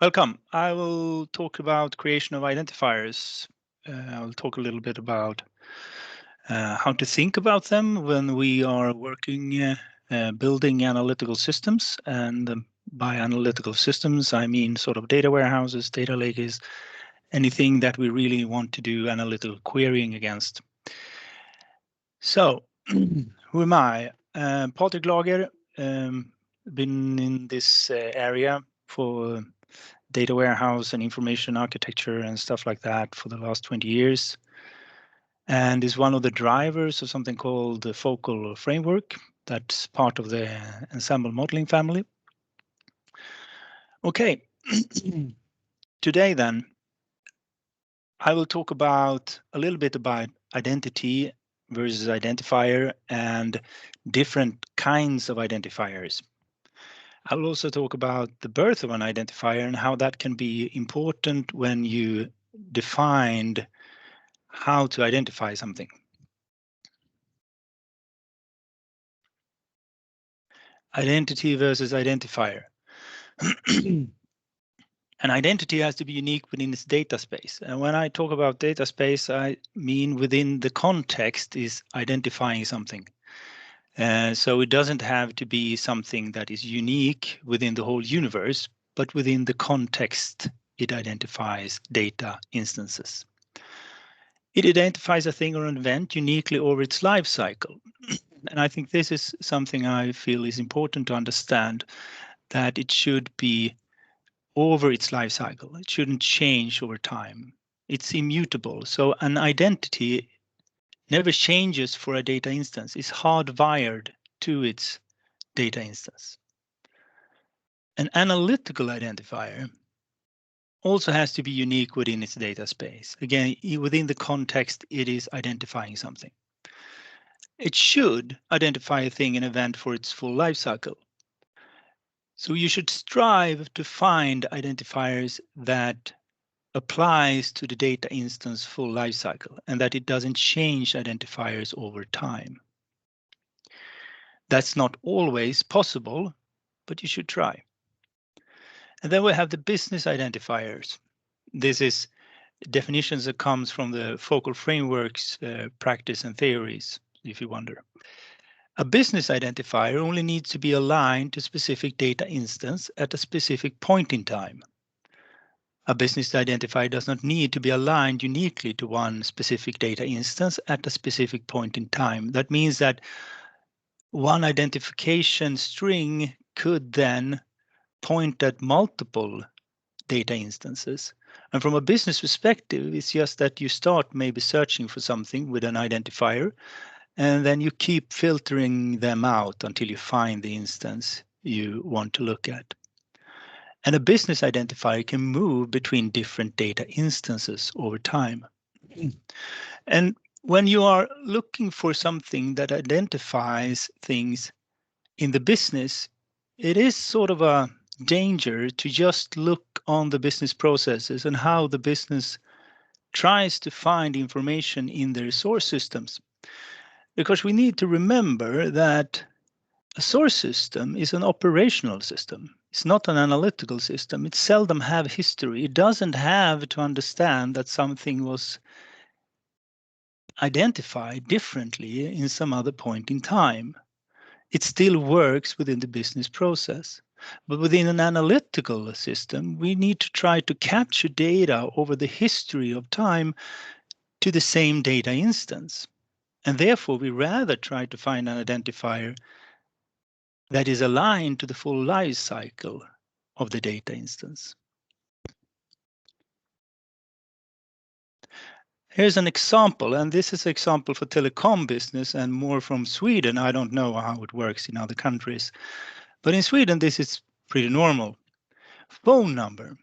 Welcome. I will talk about creation of identifiers. I will talk a little bit about how to think about them when we are working building analytical systems. And by analytical systems, I mean sort of data warehouses, data lakes, anything that we really want to do analytical querying against. So, who am I? Patrik Lager, been in this area for data warehouse and information architecture and stuff like that for the last 20 years, and is one of the drivers of something called the focal framework that's part of the ensemble modeling family. Okay, today then I will talk about a little bit about identity versus identifier and different kinds of identifiers. I will also talk about the birth of an identifier and how that can be important when you defined how to identify something. Identity versus identifier. An identity has to be unique within its data space. And when I talk about data space, I mean within the context is identifying something. So it doesn't have to be something that is unique within the whole universe, but within the context, it identifies data instances. It identifies a thing or an event uniquely over its life cycle. And I think this is something I feel is important to understand, that it should be over its life cycle. It shouldn't change over time. It's immutable. So an identity never changes for a data instance. It's hardwired to its data instance. An analytical identifier also has to be unique within its data space. Again, within the context, it is identifying something. It should identify a thing, an event for its full life cycle. So you should strive to find identifiers that applies to the data instance full life cycle and that it doesn't change identifiers over time. That's not always possible, but you should try. And then we have the business identifiers. This is definitions that comes from the focal frameworks, practice and theories, if you wonder. A business identifier only needs to be aligned to specific data instance at a specific point in time. A business identifier does not need to be aligned uniquely to one specific data instance at a specific point in time. That means that one identification string could then point at multiple data instances. And from a business perspective, it's just that you start maybe searching for something with an identifier, and then you keep filtering them out until you find the instance you want to look at. And a business identifier can move between different data instances over time. And when you are looking for something that identifies things in the business, it is sort of a danger to just look on the business processes and how the business tries to find information in their source systems. Because we need to remember that a source system is an operational system. It's not an analytical system. It seldom have history. It doesn't have to understand that something was identified differently in some other point in time. It still works within the business process. But within an analytical system, we need to try to capture data over the history of time to the same data instance. And therefore, we rather try to find an identifier that is aligned to the full life cycle of the data instance. Here's an example, and this is an example for telecom business and more from Sweden. I don't know how it works in other countries, but in Sweden, this is pretty normal. Phone number.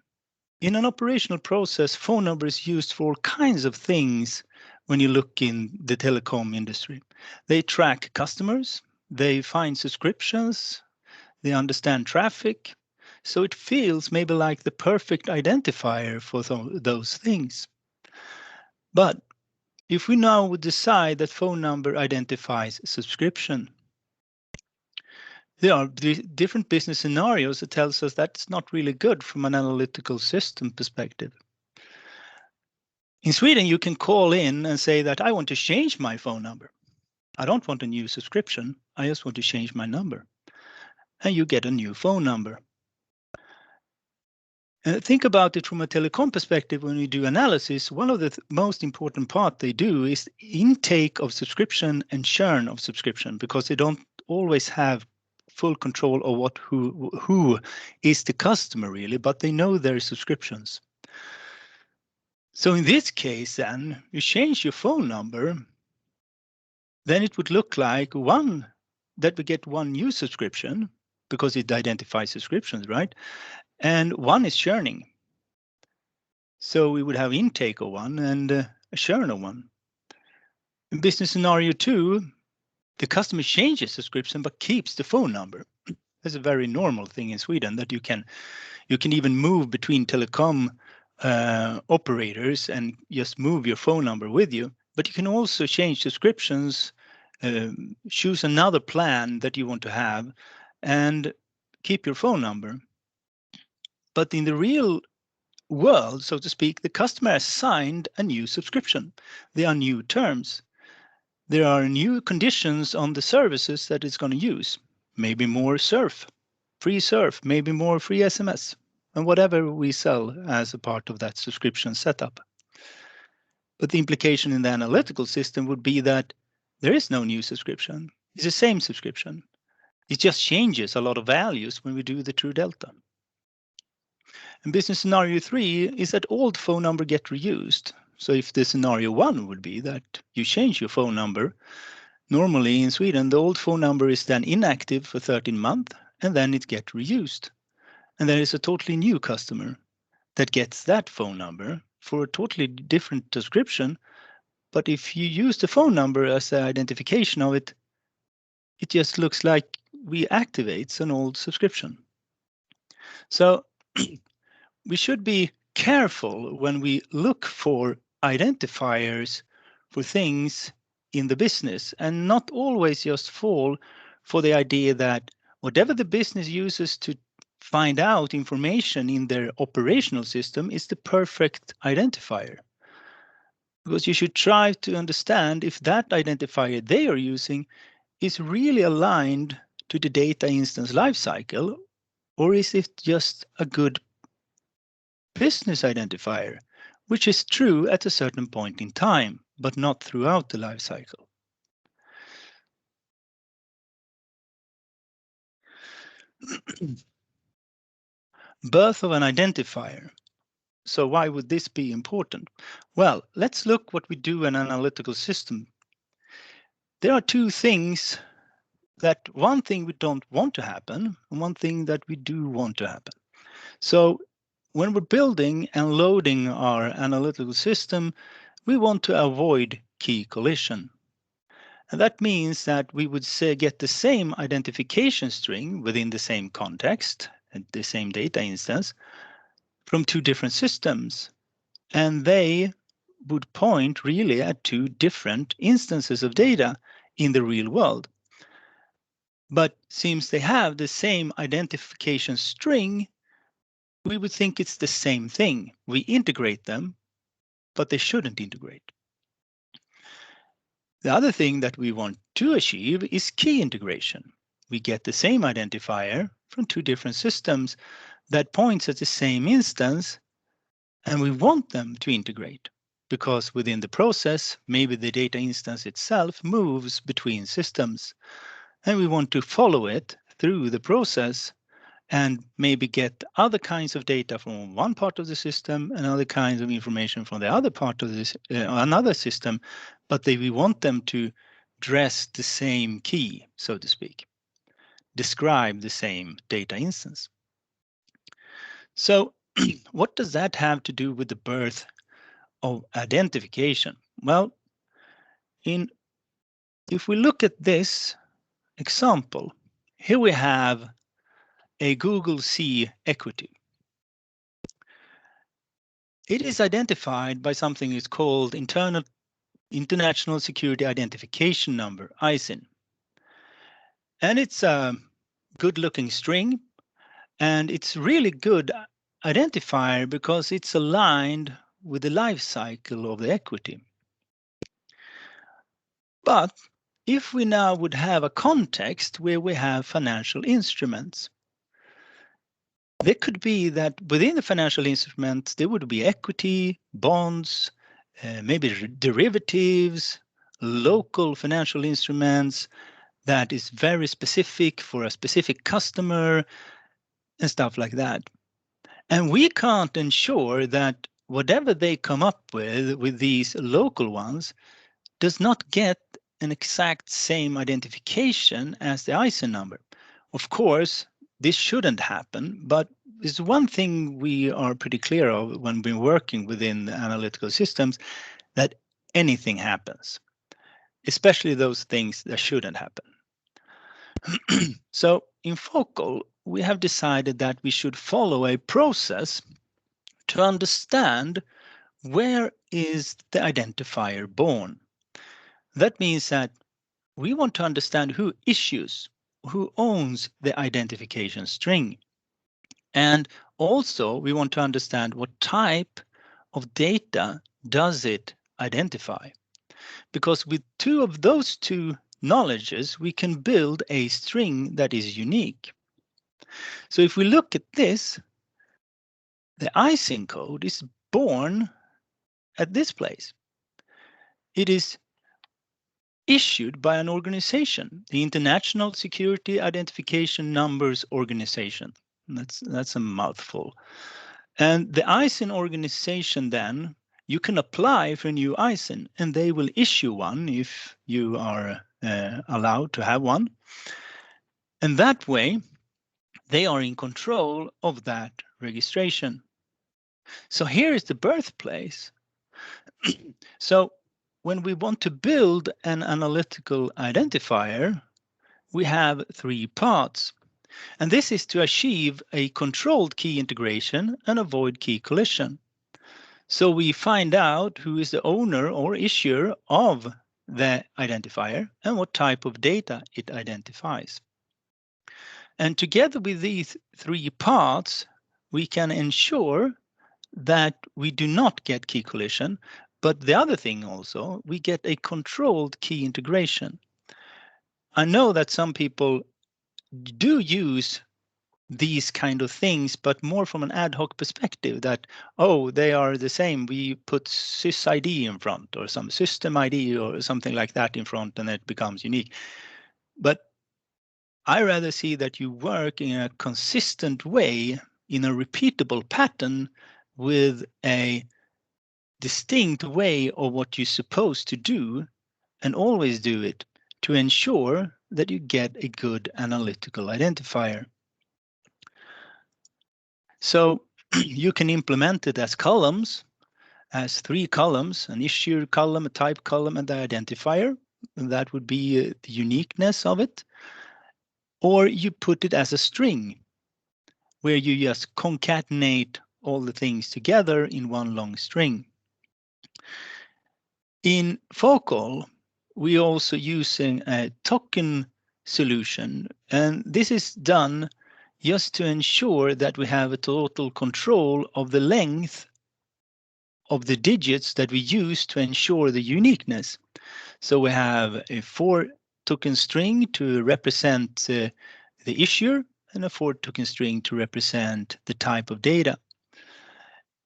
In an operational process, phone number is used for all kinds of things when you look in the telecom industry. They track customers, they find subscriptions, they understand traffic. So it feels maybe like the perfect identifier for those things. But if we now would decide that phone number identifies subscription, There are different business scenarios that tells us that's not really good from an analytical system perspective. In Sweden, you can call in and say that I want to change my phone number. I don't want a new subscription. I just want to change my number. And you get a new phone number. Think about it from a telecom perspective. When we do analysis, one of the most important part they do is intake of subscription and churn of subscription, because they don't always have full control of who is the customer really, but they know their subscriptions. So in this case, then you change your phone number, then it would look like that we get one new subscription because it identifies subscriptions, right? And one is churning. So we would have intake of one and a churn of one. In business scenario 2, the customer changes subscription but keeps the phone number. That's a very normal thing in Sweden, that you can even move between telecom operators and just move your phone number with you. But you can also change subscriptions, choose another plan that you want to have, and keep your phone number. But in the real world, so to speak, the customer has signed a new subscription. There are new terms. There are new conditions on the services that it's going to use. Maybe more free surf, maybe more free SMS, and whatever we sell as a part of that subscription setup. But the implication in the analytical system would be that there is no new subscription. It's the same subscription. It just changes a lot of values when we do the true delta. And business scenario 3 is that old phone number get reused. So if the scenario 1 would be that you change your phone number, normally in Sweden, the old phone number is then inactive for 13 months, and then it gets reused. And there is a totally new customer that gets that phone number for a totally different description. But if you use the phone number as the identification of it, it just looks like we activates an old subscription. So we should be careful when we look for identifiers for things in the business, and not always just fall for the idea that whatever the business uses to find out information in their operational system is the perfect identifier. Because you should try to understand if that identifier they are using is really aligned to the data instance lifecycle, or is it just a good business identifier, which is true at a certain point in time, but not throughout the life cycle. Birth of an identifier. So why would this be important? Well, let's look what we do in an analytical system. There are two things, that one thing we don't want to happen and one thing that we do want to happen. So when we're building and loading our analytical system, we want to avoid key collision. And that means that we would say get the same identification string within the same context and the same data instance from two different systems. And they would point really at two different instances of data in the real world. But since they have the same identification string, we would think it's the same thing. We integrate them, but they shouldn't integrate. The other thing that we want to achieve is key integration. We get the same identifier from two different systems that points at the same instance, and we want them to integrate because within the process, maybe the data instance itself moves between systems, and we want to follow it through the process and maybe get other kinds of data from one part of the system and other kinds of information from the other part of this another system, but we want them to address the same key, so to speak, describe the same data instance. So what does that have to do with the birth of identification? Well, if we look at this example, here we have a Google C equity. It is identified by something that's called International Security Identification Number, ISIN. And it's a good-looking string, and it's really good identifier because it's aligned with the life cycle of the equity. But if we now would have a context where we have financial instruments, there could be that within the financial instruments, there would be equity, bonds, maybe derivatives, local financial instruments that is very specific for a specific customer and stuff like that. And we can't ensure that whatever they come up with these local ones, does not get an exact same identification as the ISIN number. Of course, this shouldn't happen, but there's one thing we are pretty clear of when we're working within analytical systems, that anything happens, especially those things that shouldn't happen. So in Focal, we have decided that we should follow a process to understand where is the identifier born. That means that we want to understand who issues, who owns the identification string. And also we want to understand what type of data does it identify. Because with those two knowledges, we can build a string that is unique. So if we look at this, the ISIN code is born at this place. It is issued by an organization, the International Security Identification Numbers Organization. That's a mouthful. And the ISIN organization then, you can apply for a new ISIN and they will issue one if you are allowed to have one. And that way, they are in control of that registration. So here is the birthplace. So when we want to build an analytical identifier, we have three parts. And this is to achieve a controlled key integration and avoid key collision. So we find out who is the owner or issuer of the identifier and what type of data it identifies. And together with these three parts, we can ensure that we do not get key collision. But the other thing also, we get a controlled key integration. I know that some people do use these kind of things, but more from an ad hoc perspective that, oh, they are the same. We put sys-ID in front or some system ID or something like that in front and it becomes unique. But I rather see that you work in a consistent way, in a repeatable pattern with a distinct way of what you're supposed to do and always do it to ensure that you get a good analytical identifier. So you can implement it as columns, as three columns, an issue column, a type column, and the identifier. And that would be the uniqueness of it. Or you put it as a string, where you just concatenate all the things together in one long string. In Focal, we're also using a token solution, and this is done just to ensure that we have a total control of the length of the digits that we use to ensure the uniqueness. So we have a 4-token string to represent the issuer and a 4-token string to represent the type of data.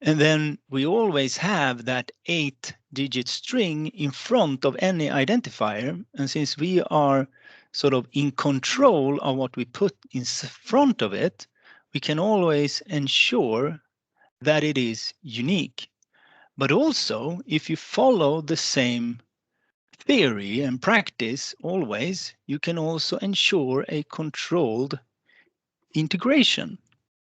And then we always have that 8-digit string in front of any identifier. And since we are sort of in control of what we put in front of it, we can always ensure that it is unique. But also, if you follow the same theory and practice always, you can also ensure a controlled integration.